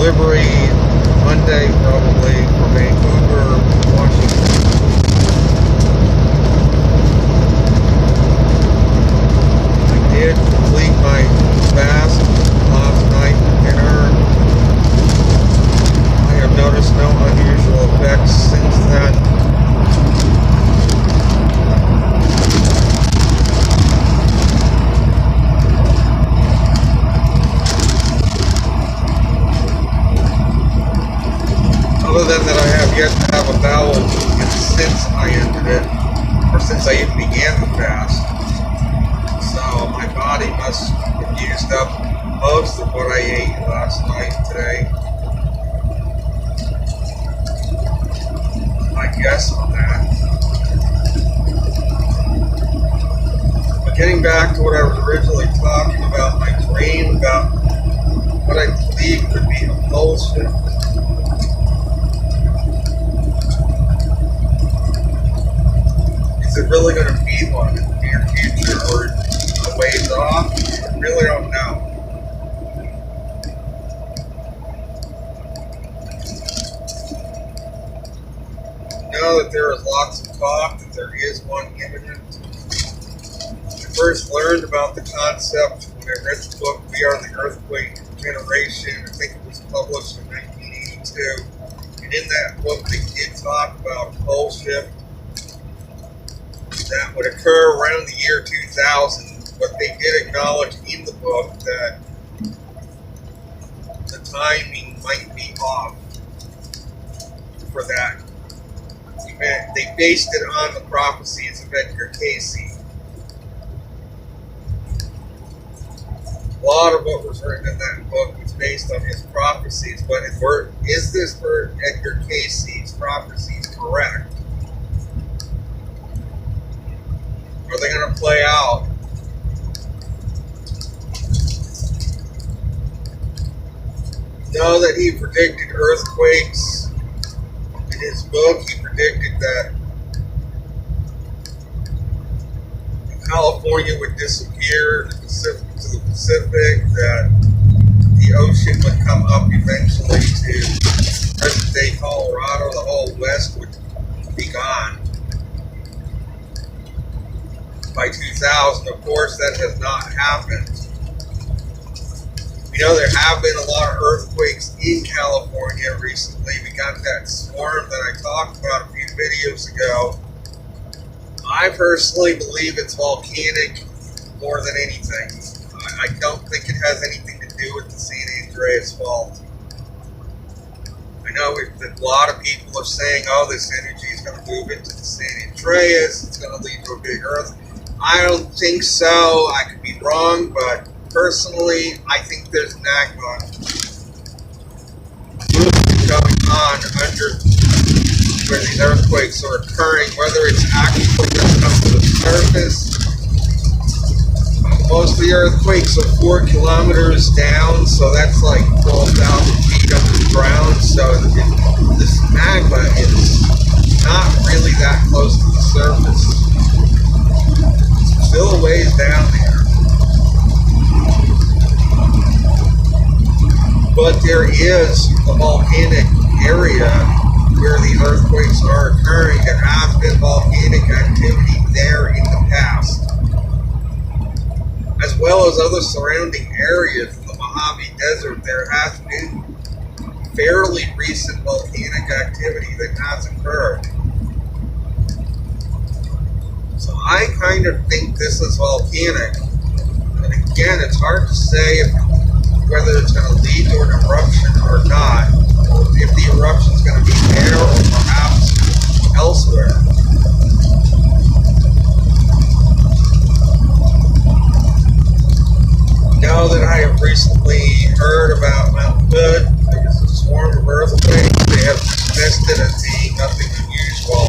delivery Monday probably for Vancouver, Washington. I did complete my fast last night for dinner. I have noticed no unusual effects since then. Other than that, I have yet to have a bowel movement since I ended it, or since I even began the fast. So my body must have used up most of what I ate last night today. I guess on that. But getting back to what I was originally talking about, my dream about what I believe could be a pole shift. Is it really going to be one in the near future or a ways off? I really don't know. I know that there is lots of talk that there is one imminent. I first learned about the concept when I read the book We Are the Earthquake Generation. I think it was published in 1982. And in that book they did talk about a pole shift that would occur around the year 2000, but they did acknowledge in the book that the timing might be off for that event. They based it on the prophecies of Edgar Casey. A lot of what was written in that book was based on his prophecies, but is this for Edgar Casey's prophecies correct? Are they going to play out? Know that he predicted earthquakes. In his book, he predicted that California would disappear to the Pacific, that the ocean would come up eventually to present-day Colorado, the whole West would be gone. By 2000, of course, that has not happened. We know there have been a lot of earthquakes in California recently. We got that storm that I talked about a few videos ago. I personally believe it's volcanic more than anything. I don't think it has anything to do with the San Andreas fault. I know that a lot of people are saying, oh, this energy is going to move into the San Andreas, it's going to lead to a big earthquake. I don't think so. I could be wrong, but personally, I think there's magma movement going on under where these earthquakes are occurring, whether it's actually going to come to the surface. Most of the earthquakes are 4 kilometers down, so that's like 12,000 feet underground. So this magma is not really that close to the surface. Still a ways down there. But there is a volcanic area where the earthquakes are occurring. There has been volcanic activity there in the past, as well as other surrounding areas in the Mojave Desert. There has been fairly recent volcanic activity that has occurred. So I kind of think this is volcanic. And again, it's hard to say whether it's going to lead to an eruption or not, or if the eruption is going to be there or perhaps elsewhere. Know that I have recently heard about Mount Hood. There was a swarm of earthquakes. They have dismissed it as being nothing unusual.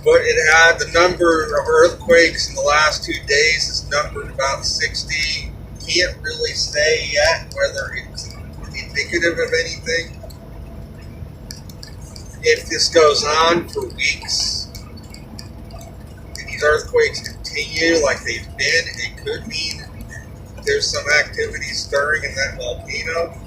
But it had the number of earthquakes in the last 2 days is numbered about 60. Can't really say yet whether it's indicative of anything. If this goes on for weeks, and these earthquakes continue like they've been, it could mean there's some activity stirring in that volcano.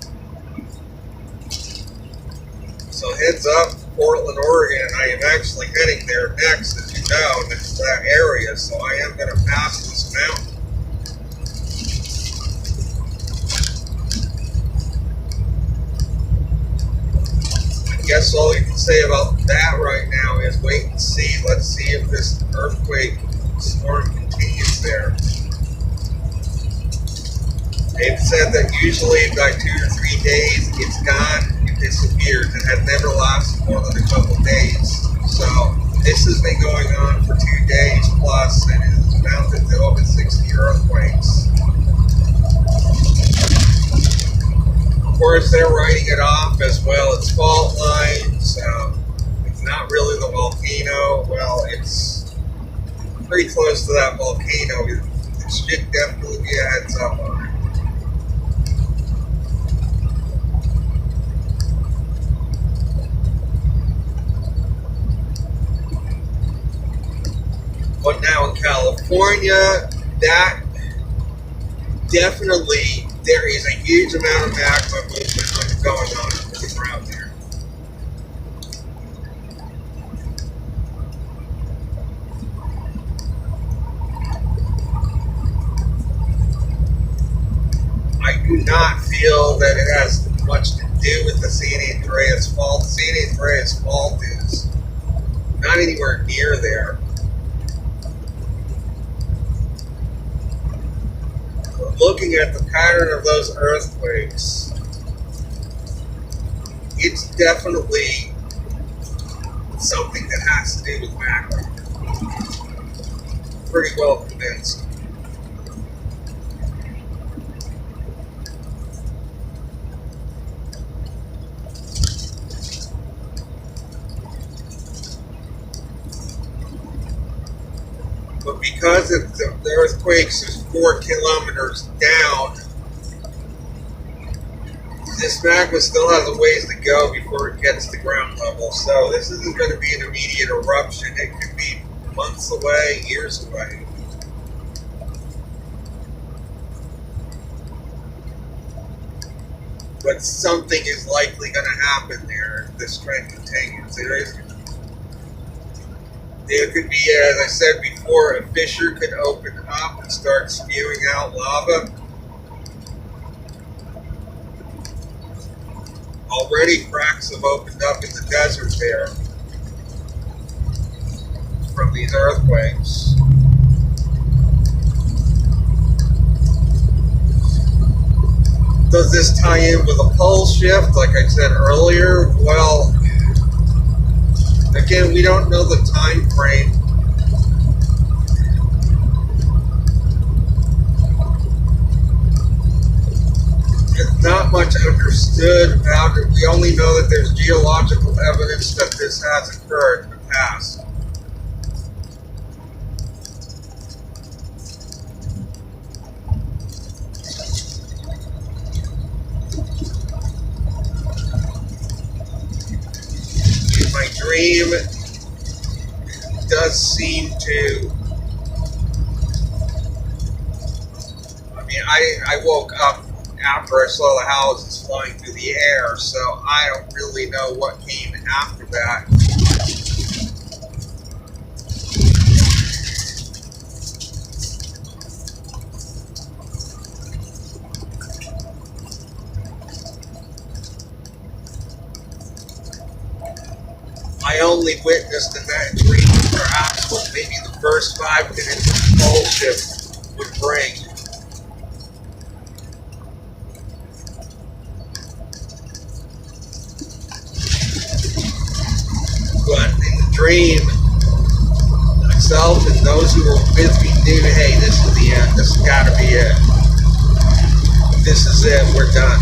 So heads up, Portland, Oregon. I am actually heading there next, as you know, to that area. So I am going to pass this mountain. I guess all you can say about that right now is wait and see. Let's see if this earthquake storm continues there. They've said that usually by 2 or 3 days it's gone. Disappeared. It had never lasted more than a couple days. So this has been going on for 2 days plus, and it has mounted to over 60 earthquakes. Of course, they're writing it off as well. It's fault lines. It's not really the volcano. Well, it's pretty close to that volcano. It should definitely be a heads up on it. But now in California, that definitely, there is a huge amount of magma movement going on under the ground there. I do not feel that it has much to do with the San Andreas Fault. The San Andreas Fault is not anywhere near there. Looking at the pattern of those earthquakes, it's definitely something that has to do with magma. Pretty well convinced. But because the earthquakes is 4 kilometers down, this magma still has a ways to go before it gets to ground level. So this isn't going to be an immediate eruption. It could be months away, years away. But something is likely going to happen there if this trend continues. There could be, as I said before, a fissure could open up and start spewing out lava. Already cracks have opened up in the desert there from these earthquakes. Does this tie in with a pole shift, like I said earlier? Well, again, we don't know the time frame. There's not much understood about it. We only know that there's geological evidence that this has occurred in the past. My dream does seem to, I woke up after I saw the houses flying through the air, so I don't really know what came after that. I only witnessed in that dream perhaps what maybe the first 5 minutes of pole shift would bring. But in the dream, myself and those who were with me knew, hey, this is the end. This has got to be it. This is it. We're done.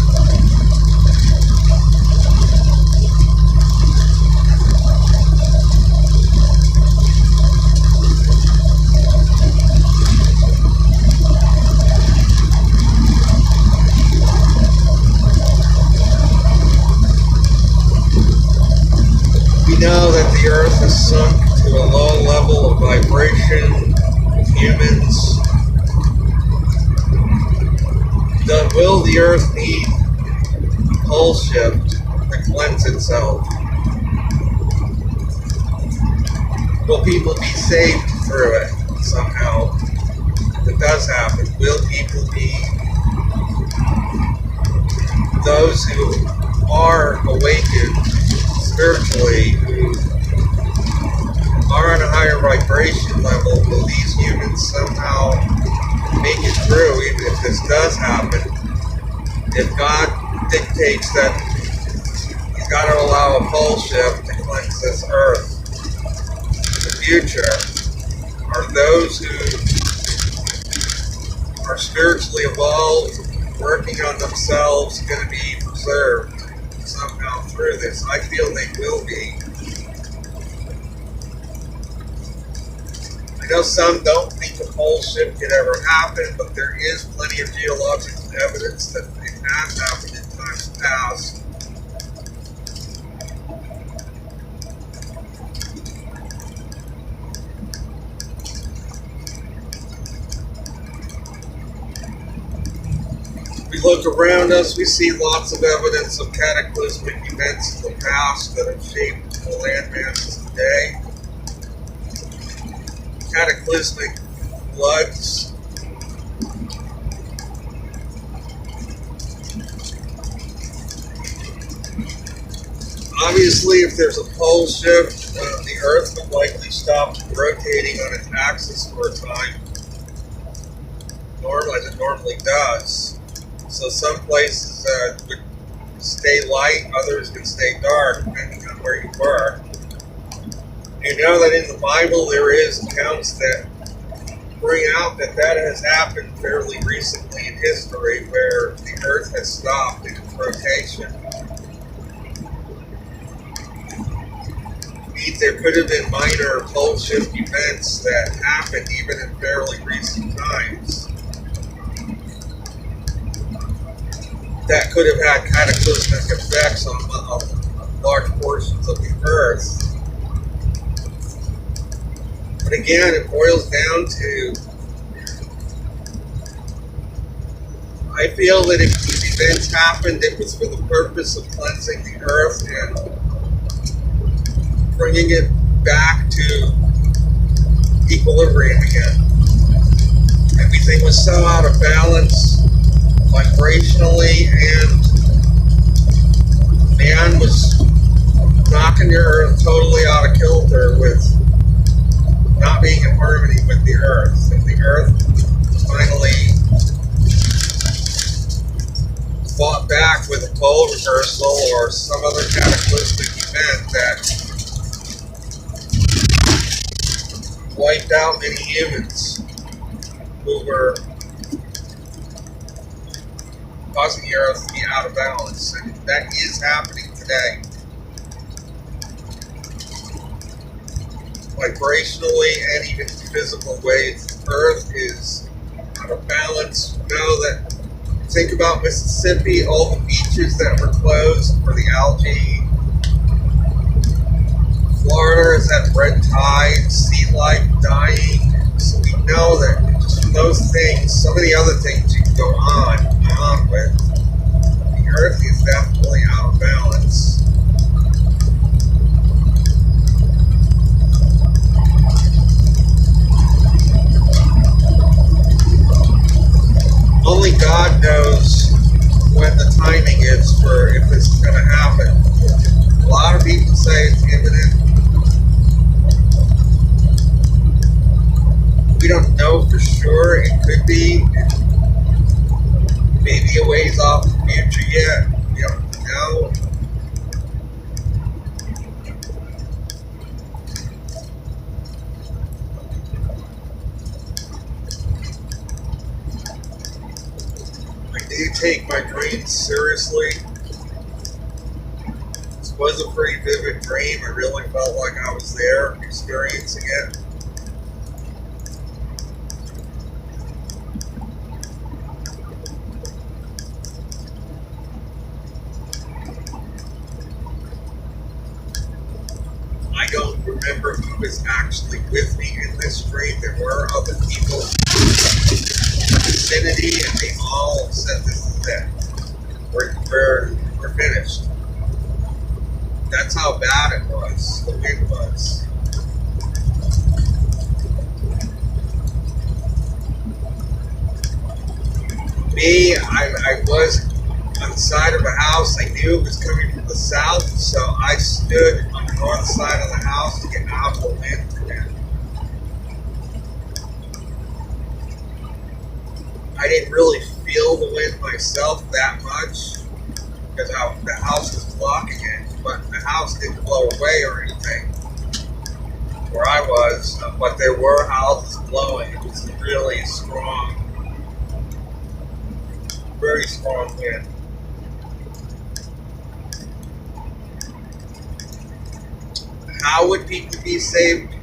We know that the Earth has sunk to a low level of vibration with humans. Will the earth need a pole shift to cleanse itself? Will people be saved through it somehow? If it does happen, will people be those who are awakened spiritually, who are on a higher vibration level, will these humans somehow make it through, even if this does happen? If God dictates that He's got to allow a pole shift to cleanse this earth, in the future, are those who are spiritually evolved, working on themselves, going to be preserved somehow through this? I feel they will be. I know some don't think a pole shift could ever happen, but there is plenty of geological evidence that it has happened in times past. We look around us, we see lots of evidence of cataclysmic events in the past that have shaped the land masses today. Cataclysmic floods, obviously if there's a pole shift, the earth would likely stop rotating on its axis for a time, as it normally does. So some places would stay light, others can stay dark, depending on where you were. You know that in the Bible there is accounts that bring out that that has happened fairly recently in history, where the earth has stopped in its rotation. Means there could have been minor pole shift events that happened even in fairly recent times that could have had cataclysmic effects on large portions of the earth. But again, it boils down to, I feel that if these events happened, it was for the purpose of cleansing the earth and bringing it back to equilibrium again. Everything was so out of balance vibrationally, and man was knocking the earth totally out of kilter with not being in harmony with the earth. And the earth finally fought back with a pole reversal or some other cataclysmic event that wiped out many humans who were causing the earth to be out of balance. And that is happening today. Vibrationally and even in physical ways, the earth is out of balance. You know that, think about Mississippi, all the beaches that were closed for the algae. Florida has had red tide, sea life dying. So we know that just from those things, so many other things you can go on with. The earth is definitely out of balance. Only God knows when the timing is for if this is going to happen. A lot of people say it's imminent. We don't know for sure. It could be. It may be a ways off in the future yet. We don't know. I do take my dreams seriously. This was a pretty vivid dream. I really felt like I was there experiencing it. I don't remember who was actually with me in this dream. There were other people in the vicinity, and they all said this is we're finished. That's how bad it was. The wind was. Me, I was on the side of a house. I knew it was coming from the south, so I stood on the north side of the house to get out of the wind. I didn't really feel the wind myself that much because the house was blocking it, but the house didn't blow away or anything where I was, but there were houses blowing. It was really strong, very strong wind. How would people be saved in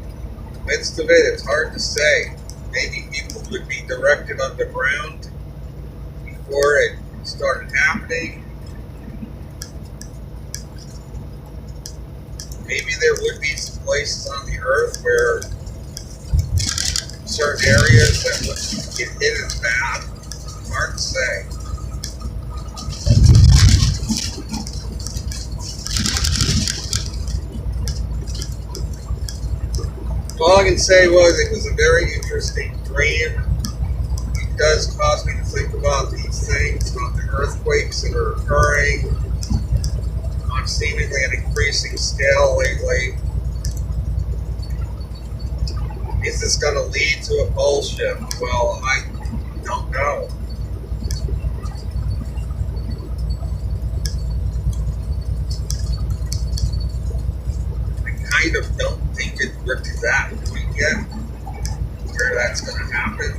the midst of it? It's hard to say. Maybe people would be directed underground before it started happening. Maybe there would be some places on the earth where certain areas that would get hit as bad. It's hard to say. All I can say was it was a very interesting dream. It does cause me to think about these things, about the earthquakes that are occurring on seemingly an increasing scale lately. Is this going to lead to a pole shift? Well, I don't know. I kind of don't think we're to that point yet, where that's going to happen.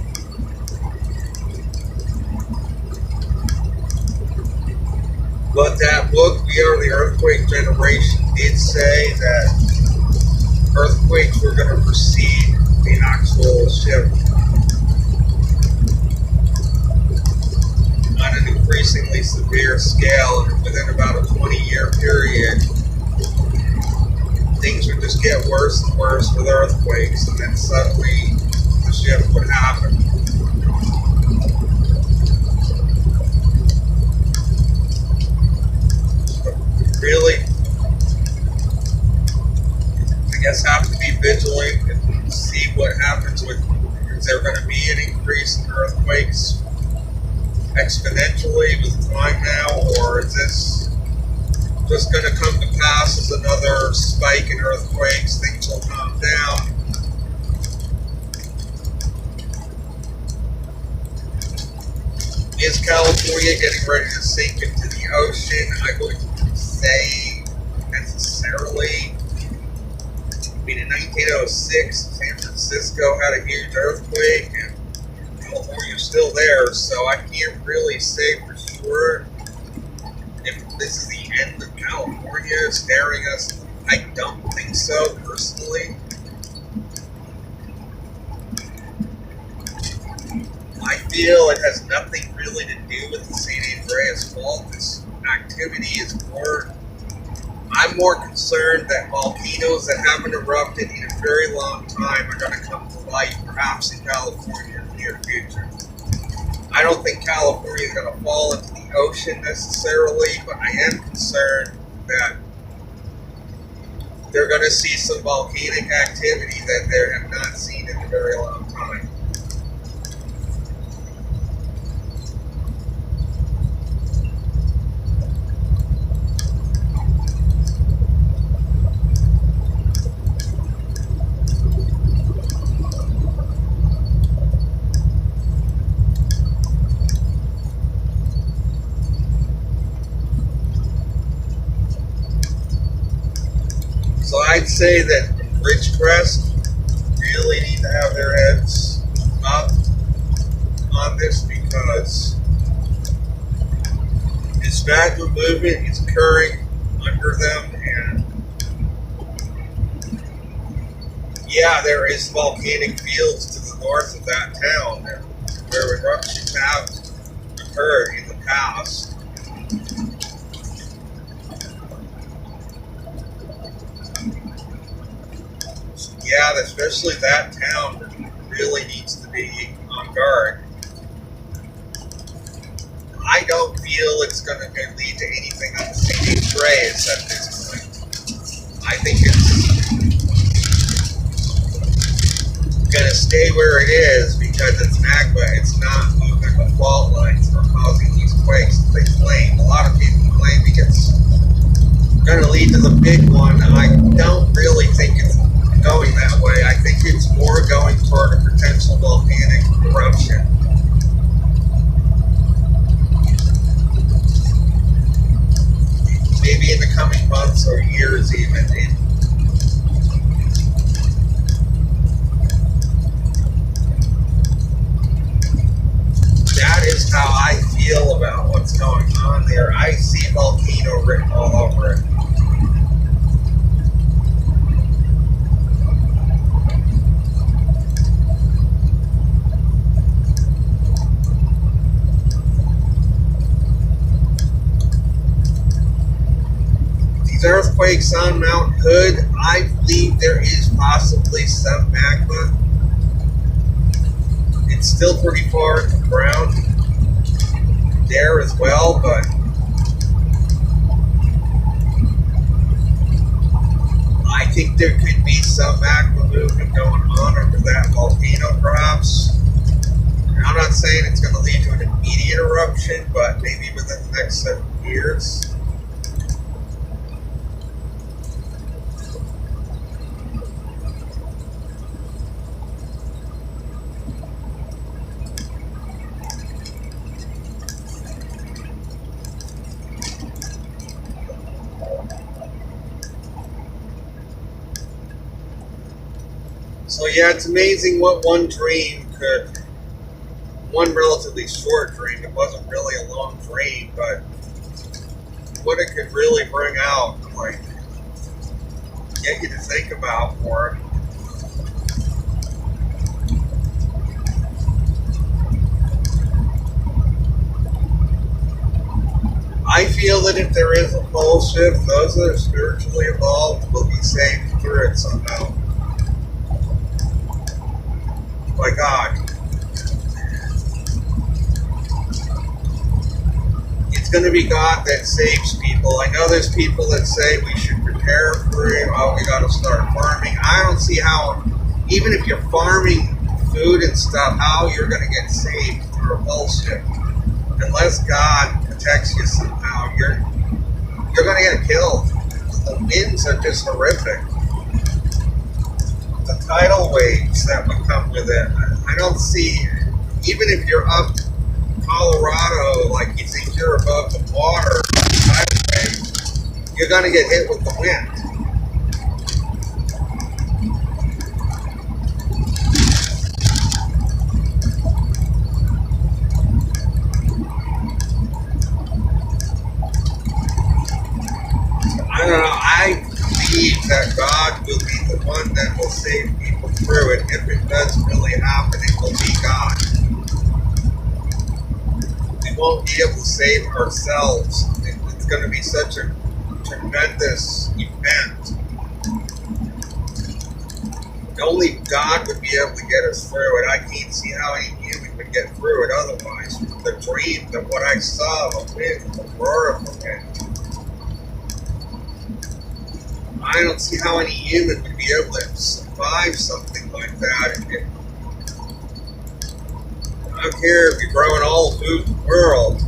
But that book, We Are the Earthquake Generation, did say that earthquakes were going to precede the actual shift on an increasingly severe scale, and within about a 20-year period, things would just get worse and worse with earthquakes, and then suddenly the shift would happen. Really, I guess have to be vigilant and see what happens with, is there going to be an increase in earthquakes exponentially with time now, or is this just going to come to pass as another spike in earthquakes, things will calm down? Is California getting ready to sink into the ocean? I wouldn't say necessarily. I mean, in 1906, San Francisco had a huge earthquake, and California's still there, so I can't really say for sure if this is the end of California staring us. I don't think so, personally. I feel it has nothing really to do with the San Andreas fault. This activity is more, I'm more concerned that volcanoes that haven't erupted in a very long time are going to come to light, perhaps in California in the near future. I don't think California is going to fall into the ocean necessarily, but I am concerned that they're going to see some volcanic activity that they have not seen in a very long time. So I'd say that Ridgecrest really need to have their heads up on this, because this magma movement is occurring under them, and yeah, there is volcanic fields to the north of that town where eruptions have occurred in the past. Yeah, especially that town really needs to be on guard. I I don't feel it's going to lead to anything on the CD trays at this point. I think it's going to stay where it is because it's magma. It's not moving the fault lines that are causing these quakes that they claim. A lot of people claiming it's going to lead to the big one. I don't really think it's going that way. I think it's more going toward a potential volcanic eruption. Maybe in the coming months or years even. That is how I feel about what's going on there. I see volcano written all over it. These earthquakes on Mount Hood, I believe there is possibly some magma. It's still pretty far in the ground there as well, but I think there could be some magma movement going on under that volcano perhaps. I'm not saying it's going to lead to an immediate eruption, but maybe within the next 7 years. So yeah, it's amazing what one relatively short dream, it wasn't really a long dream, but what it could really bring out, like, get you to think about more. I feel that if there is a pole shift, those that are spiritually evolved will be saved through it somehow. By God. It's going to be God that saves people. I know there's people that say we should prepare for it. Oh, we got to start farming. I don't see how, even if you're farming food and stuff, how you're going to get saved through a pole shift. Unless God protects you somehow, you're going to get killed. The winds are just horrific. The tidal waves that would come with it. I don't see, even if you're up Colorado, like you think you're above the water, tidal wave, you're going to get hit with the wind. I don't know. I believe that God will be the one that will save people through it. If it does really happen, it will be God. We won't be able to save ourselves. It's going to be such a tremendous event. Only God would be able to get us through it. I can't see how any human would get through it otherwise. The dream, what I saw, the wind, the roar of the wind. I don't see how any human would be able to survive something like that. I don't care if you're growing all the food in the world.